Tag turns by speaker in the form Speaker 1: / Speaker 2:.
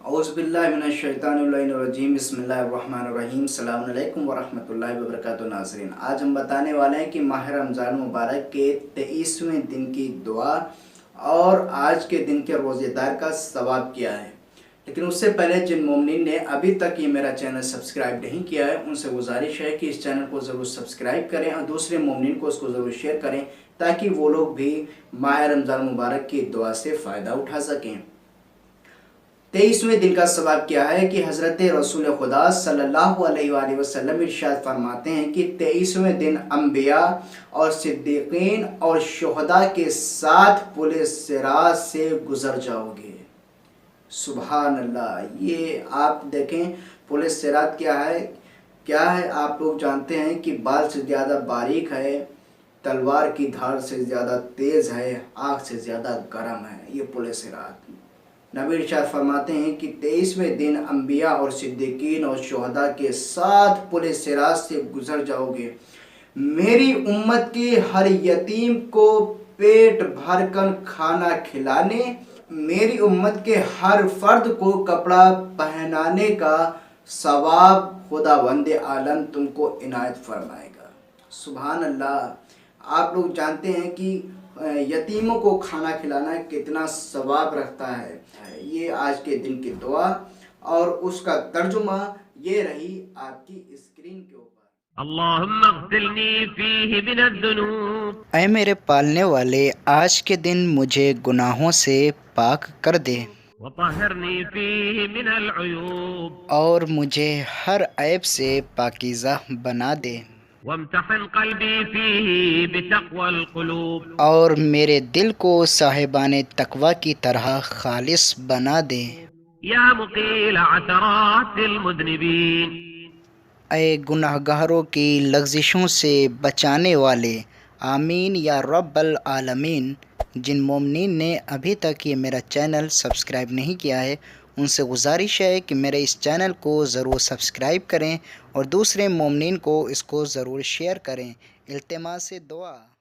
Speaker 1: औज़ुबिल्लाहिमिनश्शैतानिर्रजीम बिस्मिल्लाहिर्रहमानिर्रहीम अस्सलामु अलैकुम वरहमतुल्लाहि वबरकातुहू। नाज़रीन, आज हम बताने वाले हैं कि माह रमज़ान मुबारक के 23वें दिन की दुआ और आज के दिन के रोज़ेदार का सवाब क्या है। लेकिन उससे पहले जिन मोमिनीन ने अभी तक ये मेरा चैनल सब्सक्राइब नहीं किया है उनसे गुजारिश है कि इस चैनल को ज़रूर सब्सक्राइब करें और दूसरे मोमिनीन को उसको ज़रूर शेयर करें ताकि वो लोग भी माह रमज़ान मुबारक की दुआ से फ़ायदा उठा सकें। 23वें दिन का सवाब क्या है कि हज़रत रसूल खुदा सल्लल्लाहु अलैहि वसल्लम इरशाद फरमाते हैं कि 23वें दिन अंबिया और सिद्दीकीन और शुहदा के साथ पुल सिरात से गुजर जाओगे। सुभान अल्लाह। ये आप देखें, पुल सिरात क्या है आप लोग जानते हैं कि बाल से ज़्यादा बारीक है, तलवार की धार से ज़्यादा तेज़ है, आग से ज़्यादा गर्म है ये पुल सिरात। नबी इरशाद फरमाते हैं कि 23वें दिन अंबिया और सिद्दीकीन और शुहदा के साथ पुल सिरात से गुजर जाओगे। मेरी उम्मत के हर यतीम को पेट भर कर खाना खिलाने, मेरी उम्मत के हर फर्द को कपड़ा पहनाने का सवाब खुदावंद आलम तुमको इनायत फरमाएगा। सुभान अल्लाह। आप लोग जानते हैं कि यतीमों को खाना खिलाना कितना सवाब रखता है। ये आज के दिन की दुआ और उसका तर्जुमा ये रही आपकी स्क्रीन के ऊपर।
Speaker 2: अल्लाहुम्मा अग़सिलनी फीहि मिनज़्ज़ुनूब।
Speaker 3: ऐ मेरे पालने वाले, आज के दिन मुझे गुनाहों से पाक कर दे
Speaker 2: वतहरनी फीहि मिनल उयूब।
Speaker 3: और मुझे हर ऐब से पाकीज़ा बना दे
Speaker 2: वम्तहन क़ल्बी फीहि बितक़वल क़ुलूब।
Speaker 3: और मेरे दिल को साहिबाने तकवा की तरह खालिस बना दे।
Speaker 2: या मुक़ील असरातिल मुज़निबीन।
Speaker 3: ऐ गुनाहगारों की लग़ज़िशों से बचाने वाले, आमीन या रब्बल आलमीन। जिन मोमिनीन ने अभी तक ये मेरा चैनल सब्सक्राइब नहीं किया है उनसे गुजारिश है कि मेरे इस चैनल को ज़रूर सब्सक्राइब करें और दूसरे मोमिनीन को इसको ज़रूर शेयर करें। इल्तिमास दुआ।